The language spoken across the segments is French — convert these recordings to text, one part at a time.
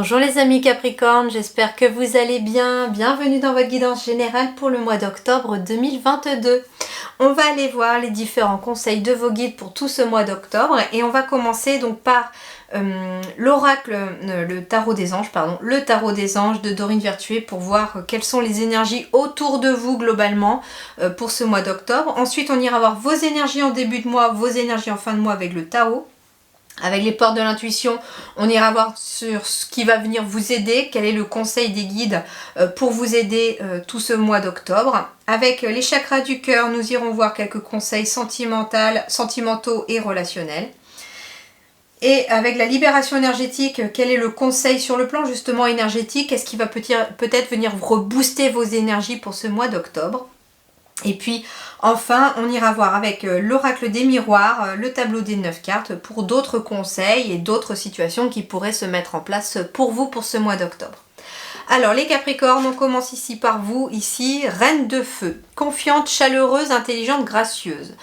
Bonjour les amis Capricorne, j'espère que vous allez bien. Bienvenue dans votre guidance générale pour le mois d'octobre 2022. On va aller voir les différents conseils de vos guides pour tout ce mois d'octobre et on va commencer donc par l'oracle, le tarot des anges, de Dorine Virtué pour voir quelles sont les énergies autour de vous globalement pour ce mois d'octobre. Ensuite on ira voir vos énergies en début de mois, vos énergies en fin de mois avec le tarot. Avec les portes de l'intuition, on ira voir sur ce qui va venir vous aider, quel est le conseil des guides pour vous aider tout ce mois d'octobre. Avec les chakras du cœur, nous irons voir quelques conseils sentimentaux et relationnels. Et avec la libération énergétique, quel est le conseil sur le plan justement énergétique? Est-ce qui va peut-être venir rebooster vos énergies pour ce mois d'octobre? Et puis enfin, on ira voir avec l'oracle des miroirs, le tableau des 9 cartes pour d'autres conseils et d'autres situations qui pourraient se mettre en place pour vous pour ce mois d'octobre. Alors les Capricornes, on commence ici par vous, ici, reine de feu, confiante, chaleureuse, intelligente, gracieuse.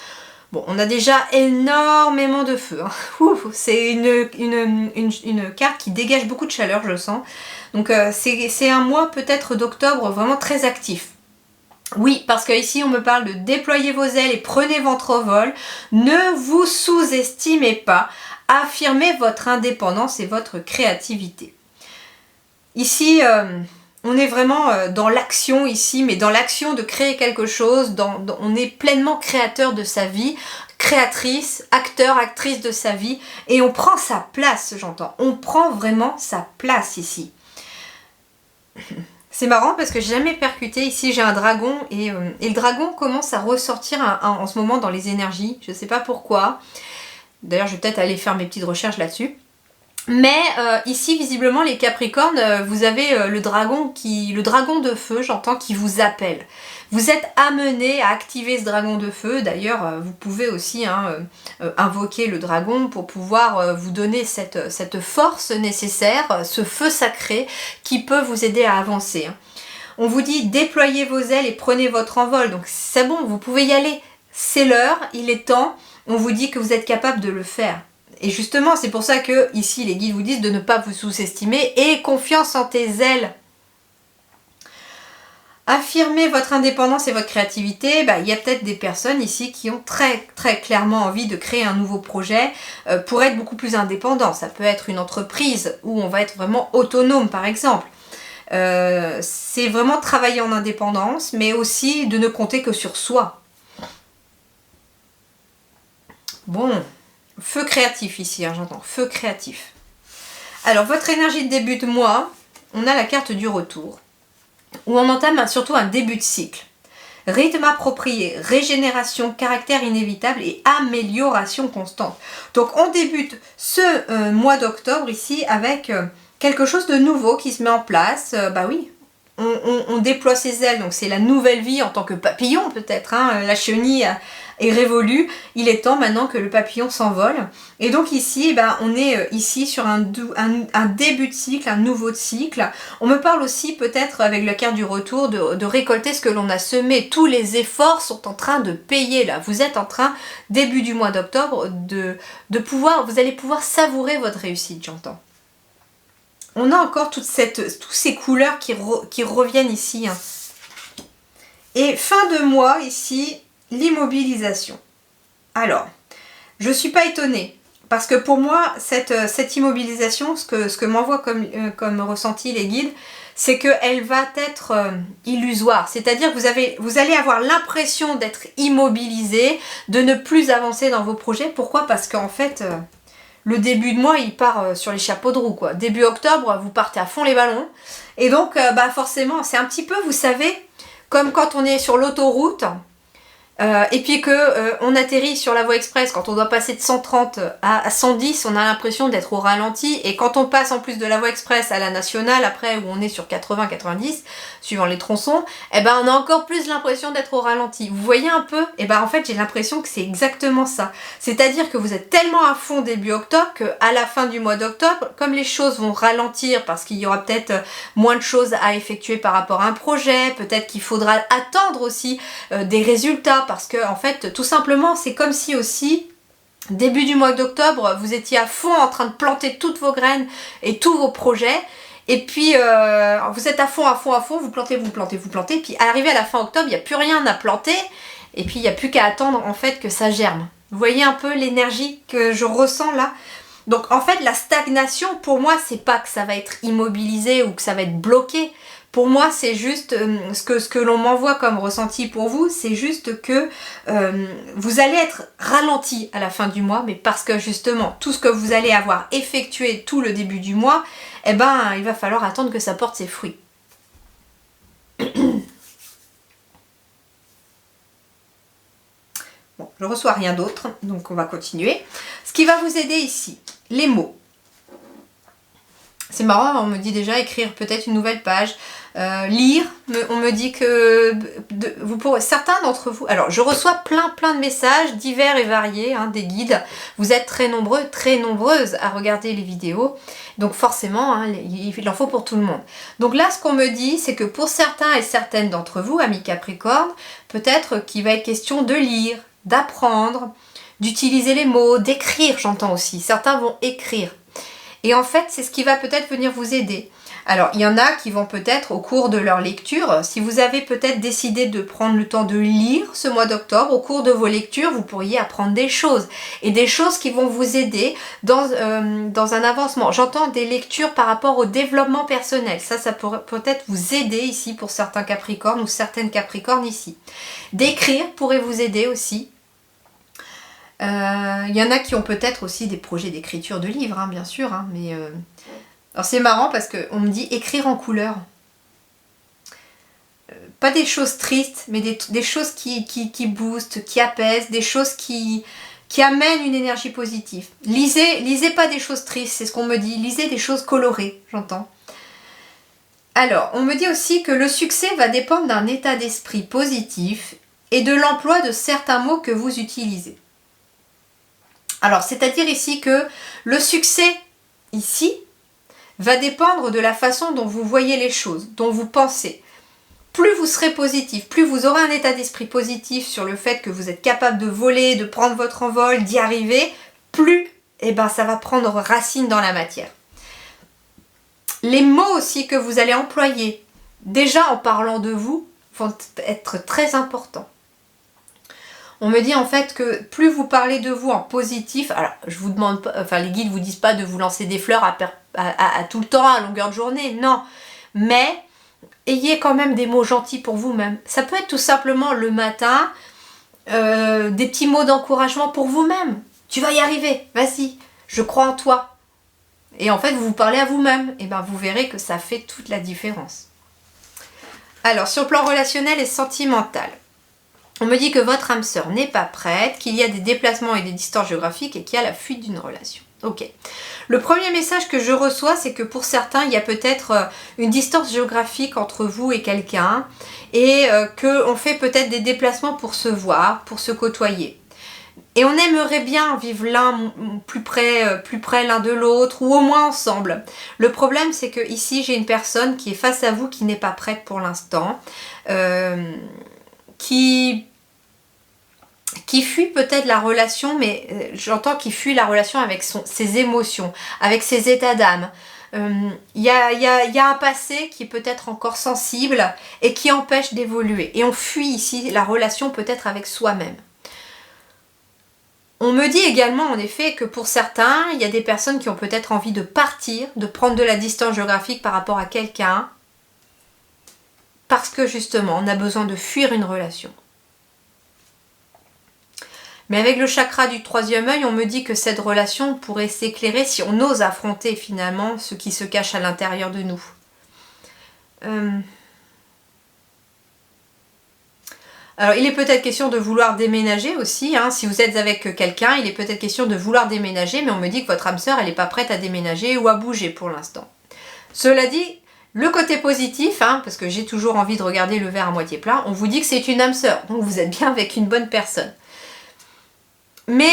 Bon, on a déjà énormément de feu. Hein. C'est une carte qui dégage beaucoup de chaleur, je le sens. Donc c'est un mois peut-être d'octobre vraiment très actif. Oui, parce qu'ici on me parle de déployer vos ailes et prenez votre envol. Ne vous sous-estimez pas. Affirmez votre indépendance et votre créativité. Ici, on est vraiment dans l'action ici, mais dans l'action de créer quelque chose. On est pleinement créateur de sa vie, créatrice, acteur, actrice de sa vie. Et on prend sa place, j'entends. On prend vraiment sa place ici. C'est marrant parce que j'ai jamais percuté, ici j'ai un dragon et le dragon commence à ressortir en ce moment dans les énergies, je sais pas pourquoi. D'ailleurs je vais peut-être aller faire mes petites recherches là-dessus. Mais ici visiblement les Capricornes, vous avez le dragon de feu, j'entends, qui vous appelle. Vous êtes amené à activer ce dragon de feu. D'ailleurs, vous pouvez aussi invoquer le dragon pour pouvoir vous donner cette force nécessaire, ce feu sacré qui peut vous aider à avancer. On vous dit déployez vos ailes et prenez votre envol. Donc c'est bon, vous pouvez y aller. C'est l'heure, il est temps. On vous dit que vous êtes capable de le faire. Et justement, c'est pour ça que ici les guides vous disent de ne pas vous sous-estimer et confiance en tes ailes. Affirmez votre indépendance et votre créativité. Il y a peut-être des personnes ici qui ont très très clairement envie de créer un nouveau projet pour être beaucoup plus indépendant. Ça peut être une entreprise où on va être vraiment autonome par exemple. C'est vraiment travailler en indépendance, mais aussi de ne compter que sur soi. Bon, feu créatif ici, hein, j'entends, feu créatif. Alors votre énergie de début de mois, on a la carte du retour. Où on entame surtout un début de cycle. Rythme approprié, régénération, caractère inévitable et amélioration constante. Donc on débute ce mois d'octobre ici avec quelque chose de nouveau qui se met en place. Oui, on déploie ses ailes, donc c'est la nouvelle vie en tant que papillon peut-être. Hein, la chenille est révolue, il est temps maintenant que le papillon s'envole. Et donc ici, on est ici sur un début de cycle, un nouveau cycle. On me parle aussi peut-être avec la carte du retour de récolter ce que l'on a semé. Tous les efforts sont en train de payer là. Vous êtes en train, début du mois d'octobre, vous allez pouvoir savourer votre réussite, j'entends. On a encore toutes ces couleurs qui reviennent ici. Hein. Et fin de mois ici, l'immobilisation. Alors, je ne suis pas étonnée. Parce que pour moi, cette immobilisation, ce que m'envoient comme ressenti les guides, c'est qu'elle va être illusoire. C'est-à-dire que vous allez avoir l'impression d'être immobilisé, de ne plus avancer dans vos projets. Pourquoi? Parce qu'en fait... le début de mois, il part sur les chapeaux de roue, quoi. Début octobre, vous partez à fond les ballons. Et donc, forcément, c'est un petit peu, vous savez, comme quand on est sur l'autoroute, et puis on atterrit sur la voie express, quand on doit passer de 130 à 110, on a l'impression d'être au ralenti. Et quand on passe en plus de la voie express à la nationale, après, où on est sur 80-90, suivant les tronçons, on a encore plus l'impression d'être au ralenti. Vous voyez un peu? En fait, j'ai l'impression que c'est exactement ça. C'est-à-dire que vous êtes tellement à fond début octobre qu'à la fin du mois d'octobre, comme les choses vont ralentir parce qu'il y aura peut-être moins de choses à effectuer par rapport à un projet, peut-être qu'il faudra attendre aussi des résultats, parce que en fait, tout simplement, c'est comme si aussi début du mois d'octobre, vous étiez à fond en train de planter toutes vos graines et tous vos projets, Et puis, vous êtes à fond, vous plantez, puis arrivé à la fin octobre, il n'y a plus rien à planter, et puis il n'y a plus qu'à attendre en fait que ça germe. Vous voyez un peu l'énergie que je ressens là? Donc en fait, la stagnation, pour moi, c'est pas que ça va être immobilisé ou que ça va être bloqué. Pour moi, c'est juste ce que l'on m'envoie comme ressenti pour vous, c'est juste que vous allez être ralenti à la fin du mois, mais parce que justement, tout ce que vous allez avoir effectué tout le début du mois, eh ben, il va falloir attendre que ça porte ses fruits. Bon, je reçois rien d'autre, donc on va continuer. Ce qui va vous aider ici, les mots. C'est marrant, on me dit déjà écrire peut-être une nouvelle page, lire. On me dit que certains d'entre vous, alors je reçois plein de messages divers et variés, hein, des guides. Vous êtes très nombreux, très nombreuses à regarder les vidéos, donc forcément, hein, il en faut pour tout le monde. Donc là, ce qu'on me dit, c'est que pour certains et certaines d'entre vous, amis Capricorne, peut-être qu'il va être question de lire, d'apprendre, d'utiliser les mots, d'écrire, j'entends aussi. Certains vont écrire. Et en fait, c'est ce qui va peut-être venir vous aider. Alors, il y en a qui vont peut-être, au cours de leur lecture, si vous avez peut-être décidé de prendre le temps de lire ce mois d'octobre, au cours de vos lectures, vous pourriez apprendre des choses. Et des choses qui vont vous aider dans un avancement. J'entends des lectures par rapport au développement personnel. Ça pourrait peut-être vous aider ici pour certains Capricornes ou certaines Capricornes ici. D'écrire pourrait vous aider aussi. Il y en a qui ont peut-être aussi des projets d'écriture de livres, hein, bien sûr, hein, mais alors c'est marrant parce qu'on me dit écrire en couleur. Pas des choses tristes, mais des choses qui boostent, qui apaisent, des choses qui amènent une énergie positive. Lisez pas des choses tristes, c'est ce qu'on me dit, lisez des choses colorées, j'entends. Alors, on me dit aussi que le succès va dépendre d'un état d'esprit positif et de l'emploi de certains mots que vous utilisez. Alors, c'est-à-dire ici que le succès, ici, va dépendre de la façon dont vous voyez les choses, dont vous pensez. Plus vous serez positif, plus vous aurez un état d'esprit positif sur le fait que vous êtes capable de voler, de prendre votre envol, d'y arriver, plus ça va prendre racine dans la matière. Les mots aussi que vous allez employer, déjà en parlant de vous, vont être très importants. On me dit en fait que plus vous parlez de vous en positif, alors je vous demande pas, enfin les guides vous disent pas de vous lancer des fleurs à tout le temps, à longueur de journée, non. Mais ayez quand même des mots gentils pour vous-même. Ça peut être tout simplement le matin, des petits mots d'encouragement pour vous-même. Tu vas y arriver, vas-y, je crois en toi. Et en fait, vous vous parlez à vous-même, et vous verrez que ça fait toute la différence. Alors, sur le plan relationnel et sentimental, on me dit que votre âme sœur n'est pas prête, qu'il y a des déplacements et des distances géographiques et qu'il y a la fuite d'une relation. Ok. Le premier message que je reçois, c'est que pour certains, il y a peut-être une distance géographique entre vous et quelqu'un et qu'on fait peut-être des déplacements pour se voir, pour se côtoyer. Et on aimerait bien vivre l'un plus près l'un de l'autre ou au moins ensemble. Le problème, c'est que ici, j'ai une personne qui est face à vous qui n'est pas prête pour l'instant. Qui fuit peut-être la relation, mais j'entends qu'il fuit la relation avec ses émotions, avec ses états d'âme. Il y a un passé qui est peut-être encore sensible et qui empêche d'évoluer. Et on fuit ici la relation peut-être avec soi-même. On me dit également en effet que pour certains, il y a des personnes qui ont peut-être envie de partir, de prendre de la distance géographique par rapport à quelqu'un, parce que justement, on a besoin de fuir une relation. Mais avec le chakra du troisième œil, on me dit que cette relation pourrait s'éclairer si on ose affronter finalement ce qui se cache à l'intérieur de nous. Alors, il est peut-être question de vouloir déménager aussi. Hein. Si vous êtes avec quelqu'un, il est peut-être question de vouloir déménager, mais on me dit que votre âme sœur, elle n'est pas prête à déménager ou à bouger pour l'instant. Cela dit, le côté positif, hein, parce que j'ai toujours envie de regarder le verre à moitié plein, on vous dit que c'est une âme sœur, donc vous êtes bien avec une bonne personne. Mais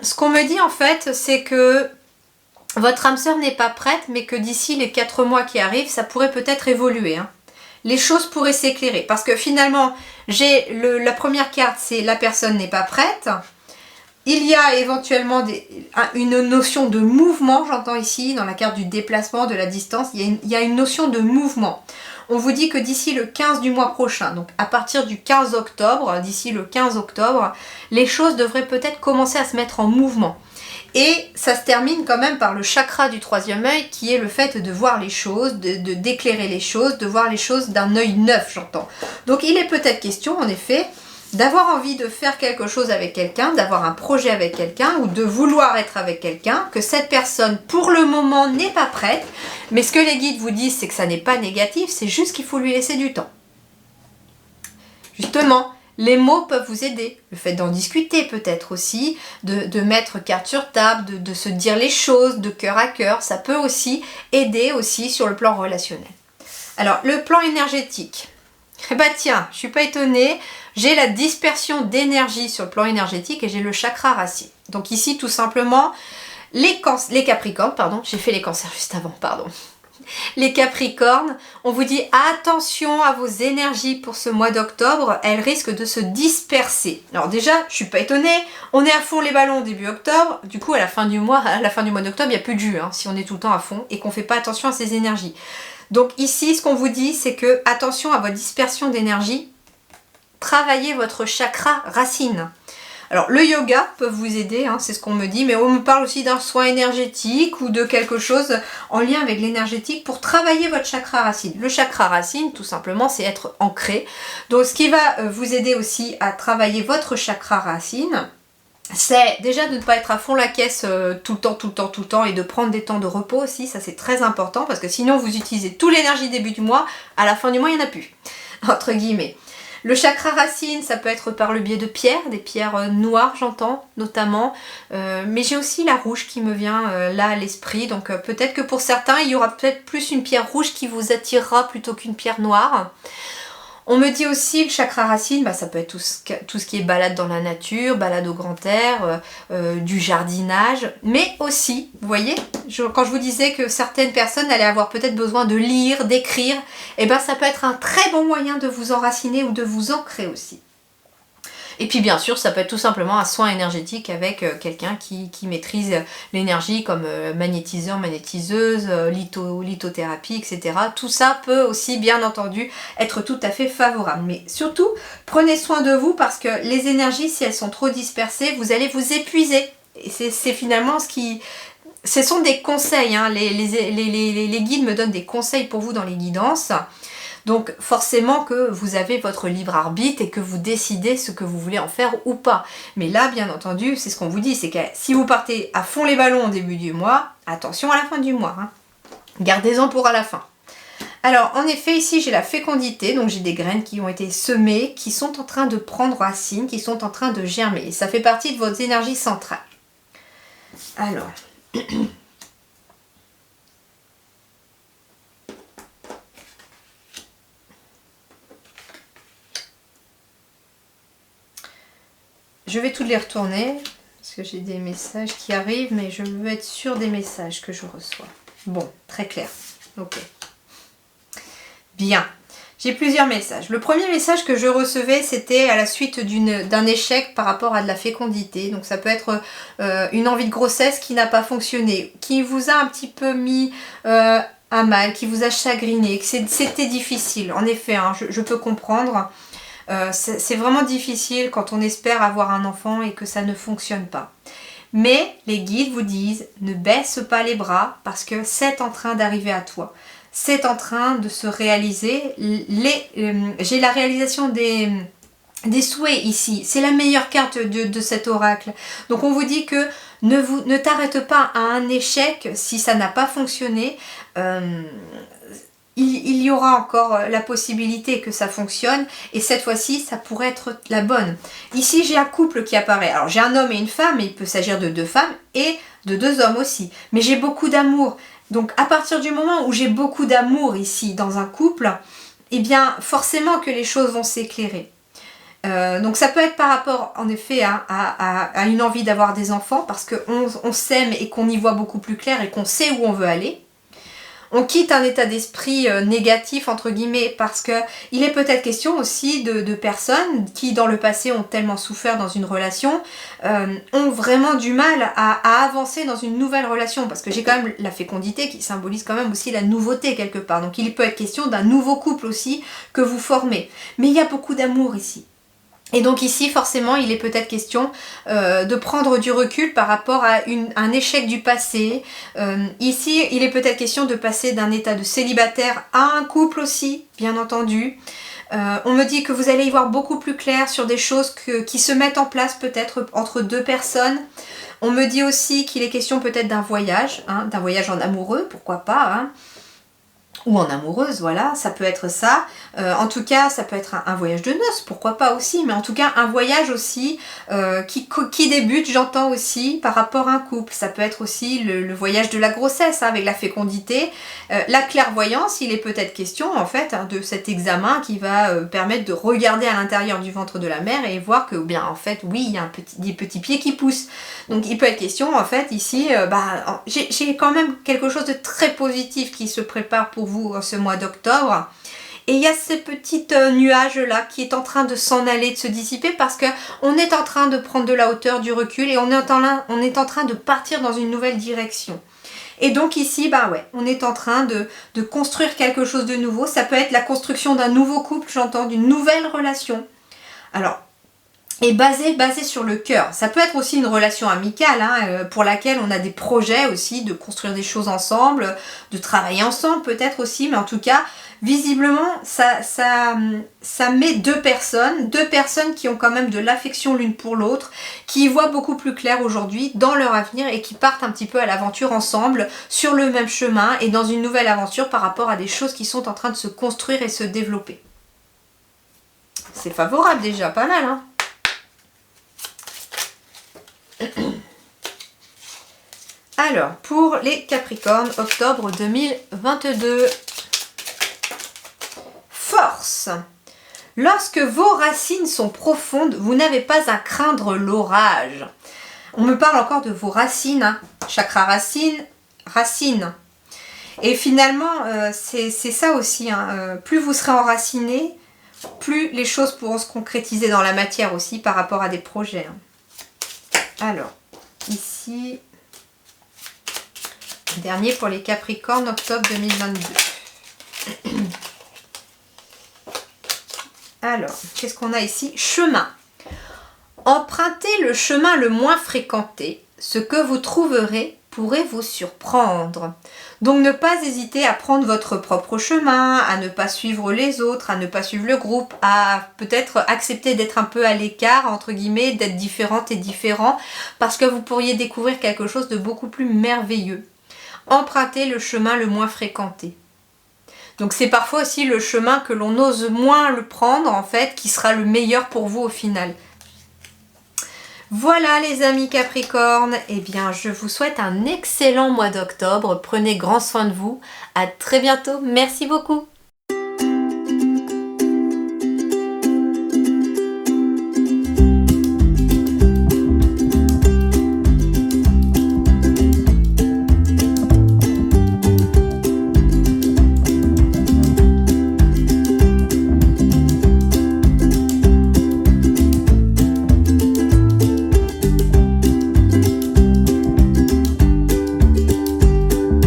ce qu'on me dit en fait, c'est que votre âme sœur n'est pas prête, mais que d'ici les 4 mois qui arrivent, ça pourrait peut-être évoluer. Hein. Les choses pourraient s'éclairer, parce que finalement, j'ai la première carte, c'est la personne n'est pas prête. Il y a éventuellement une notion de mouvement, j'entends ici, dans la carte du déplacement, de la distance, il y a une notion de mouvement. On vous dit que d'ici le 15 du mois prochain, donc à partir du 15 octobre, d'ici le 15 octobre, les choses devraient peut-être commencer à se mettre en mouvement. Et ça se termine quand même par le chakra du troisième œil qui est le fait de voir les choses, d'éclairer les choses, de voir les choses d'un œil neuf, j'entends. Donc il est peut-être question, en effet, d'avoir envie de faire quelque chose avec quelqu'un, d'avoir un projet avec quelqu'un ou de vouloir être avec quelqu'un, que cette personne pour le moment n'est pas prête, mais ce que les guides vous disent c'est que ça n'est pas négatif, c'est juste qu'il faut lui laisser du temps. Justement, les mots peuvent vous aider, le fait d'en discuter peut-être aussi, de mettre carte sur table, de se dire les choses de cœur à cœur, ça peut aussi aider aussi sur le plan relationnel. Alors le plan énergétique, bah tiens, je suis pas étonnée, j'ai la dispersion d'énergie sur le plan énergétique et j'ai le chakra racine. Donc ici tout simplement, les Capricornes, pardon, j'ai fait les cancers juste avant, pardon. Les Capricornes, on vous dit attention à vos énergies pour ce mois d'octobre, elles risquent de se disperser. Alors déjà, je suis pas étonnée, on est à fond les ballons début octobre, du coup à la fin du mois d'octobre, il n'y a plus de jus, si on est tout le temps à fond et qu'on fait pas attention à ces énergies. Donc ici, ce qu'on vous dit, c'est que attention à votre dispersion d'énergie, travaillez votre chakra racine. Alors le yoga peut vous aider, c'est ce qu'on me dit, mais on me parle aussi d'un soin énergétique ou de quelque chose en lien avec l'énergétique pour travailler votre chakra racine. Le chakra racine, tout simplement, c'est être ancré. Donc ce qui va vous aider aussi à travailler votre chakra racine, c'est déjà de ne pas être à fond la caisse tout le temps et de prendre des temps de repos aussi, ça c'est très important parce que sinon vous utilisez toute l'énergie début du mois, à la fin du mois il n'y en a plus, entre guillemets. Le chakra racine, ça peut être par le biais de pierres, des pierres noires j'entends notamment, mais j'ai aussi la rouge qui me vient là à l'esprit, donc peut-être que pour certains il y aura peut-être plus une pierre rouge qui vous attirera plutôt qu'une pierre noire. On me dit aussi le chakra racine, ça peut être tout ce qui est balade dans la nature, balade au grand air, du jardinage, mais aussi, vous voyez, quand je vous disais que certaines personnes allaient avoir peut-être besoin de lire, d'écrire, ça peut être un très bon moyen de vous enraciner ou de vous ancrer aussi. Et puis bien sûr, ça peut être tout simplement un soin énergétique avec quelqu'un qui maîtrise l'énergie comme magnétiseur, magnétiseuse, lithothérapie, etc. Tout ça peut aussi bien entendu être tout à fait favorable. Mais surtout, prenez soin de vous parce que les énergies, si elles sont trop dispersées, vous allez vous épuiser. Et c'est finalement ce qui... Ce sont des conseils, les guides me donnent des conseils pour vous dans les guidances. Donc forcément que vous avez votre libre arbitre et que vous décidez ce que vous voulez en faire ou pas. Mais là, bien entendu, c'est ce qu'on vous dit, c'est que si vous partez à fond les ballons au début du mois, attention à la fin du mois. Gardez-en pour à la fin. Alors en effet, ici j'ai la fécondité, donc j'ai des graines qui ont été semées, qui sont en train de prendre racine, qui sont en train de germer. Et ça fait partie de votre énergie centrale. Alors... Je vais toutes les retourner, parce que j'ai des messages qui arrivent, mais je veux être sûre des messages que je reçois. Bon, très clair. Ok. Bien. J'ai plusieurs messages. Le premier message que je recevais, c'était à la suite d'un échec par rapport à de la fécondité. Donc ça peut être une envie de grossesse qui n'a pas fonctionné, qui vous a un petit peu mis à mal, qui vous a chagriné, que c'était difficile. En effet, je peux comprendre. C'est vraiment difficile quand on espère avoir un enfant et que ça ne fonctionne pas. Mais les guides vous disent, ne baisse pas les bras parce que c'est en train d'arriver à toi. C'est en train de se réaliser. J'ai la réalisation des souhaits ici. C'est la meilleure carte de cet oracle. Donc on vous dit que ne t'arrête pas à un échec si ça n'a pas fonctionné. Il y aura encore la possibilité que ça fonctionne et cette fois-ci ça pourrait être la bonne. Ici j'ai un couple qui apparaît, alors j'ai un homme et une femme, mais il peut s'agir de 2 femmes et de 2 hommes aussi, mais j'ai beaucoup d'amour. Donc à partir du moment où j'ai beaucoup d'amour ici dans un couple, eh bien forcément que les choses vont s'éclairer. Donc ça peut être par rapport en effet à une envie d'avoir des enfants parce qu'on s'aime et qu'on y voit beaucoup plus clair et qu'on sait où on veut aller. On quitte un état d'esprit négatif entre guillemets parce que il est peut-être question aussi de personnes qui dans le passé ont tellement souffert dans une relation, ont vraiment du mal à avancer dans une nouvelle relation parce que j'ai quand même la fécondité qui symbolise quand même aussi la nouveauté quelque part. Donc il peut être question d'un nouveau couple aussi que vous formez. Mais il y a beaucoup d'amour ici. Et donc ici, forcément, il est peut-être question de prendre du recul par rapport à un échec du passé. Ici, il est peut-être question de passer d'un état de célibataire à un couple aussi, bien entendu. On me dit que vous allez y voir beaucoup plus clair sur des choses qui se mettent en place peut-être entre deux personnes. On me dit aussi qu'il est question peut-être d'un voyage en amoureux, pourquoi pas, hein. Ou en amoureuse, voilà, ça peut être ça. En tout cas, ça peut être un voyage de noces, pourquoi pas aussi, mais en tout cas un voyage aussi qui débute, j'entends aussi, par rapport à un couple. Ça peut être aussi le voyage de la grossesse, hein, avec la fécondité. La clairvoyance, il est peut-être question, en fait, hein, de cet examen qui va permettre de regarder à l'intérieur du ventre de la mère et voir que, bien, en fait, oui, il y a des petits pieds qui poussent. Donc, il peut être question, en fait, ici, j'ai quand même quelque chose de très positif qui se prépare pour vous ce mois d'octobre. Et il y a ces petits nuages là qui est en train de s'en aller, de se dissiper parce que on est en train de prendre de la hauteur, du recul et on est en train de partir dans une nouvelle direction. Et donc ici, on est en train de construire quelque chose de nouveau. Ça peut être la construction d'un nouveau couple, j'entends, d'une nouvelle relation. Alors, et basé sur le cœur. Ça peut être aussi une relation amicale pour laquelle on a des projets aussi de construire des choses ensemble, de travailler ensemble peut-être aussi, mais en tout cas, visiblement, ça met deux personnes qui ont quand même de l'affection l'une pour l'autre, qui y voient beaucoup plus clair aujourd'hui dans leur avenir et qui partent un petit peu à l'aventure ensemble, sur le même chemin et dans une nouvelle aventure par rapport à des choses qui sont en train de se construire et se développer. C'est favorable déjà, pas mal, hein. Alors, pour les Capricornes, octobre 2022. Force. Lorsque vos racines sont profondes, vous n'avez pas à craindre l'orage. On me parle encore de vos racines, hein. Chakra racine. Et finalement, c'est ça aussi, hein. Plus vous serez enraciné, plus les choses pourront se concrétiser dans la matière aussi par rapport à des projets, hein. Alors, ici, dernier pour les Capricornes, octobre 2022. Alors, qu'est-ce qu'on a ici? Chemin. Empruntez le chemin le moins fréquenté. Ce que vous trouverez pourrait vous surprendre. Donc ne pas hésiter à prendre votre propre chemin, à ne pas suivre les autres, à ne pas suivre le groupe, à peut-être accepter d'être un peu à l'écart, entre guillemets, d'être différente et différent, parce que vous pourriez découvrir quelque chose de beaucoup plus merveilleux. Empruntez le chemin le moins fréquenté. Donc c'est parfois aussi le chemin que l'on ose moins le prendre, en fait, qui sera le meilleur pour vous au final. Voilà les amis Capricorne, eh bien je vous souhaite un excellent mois d'octobre, prenez grand soin de vous, à très bientôt, merci beaucoup.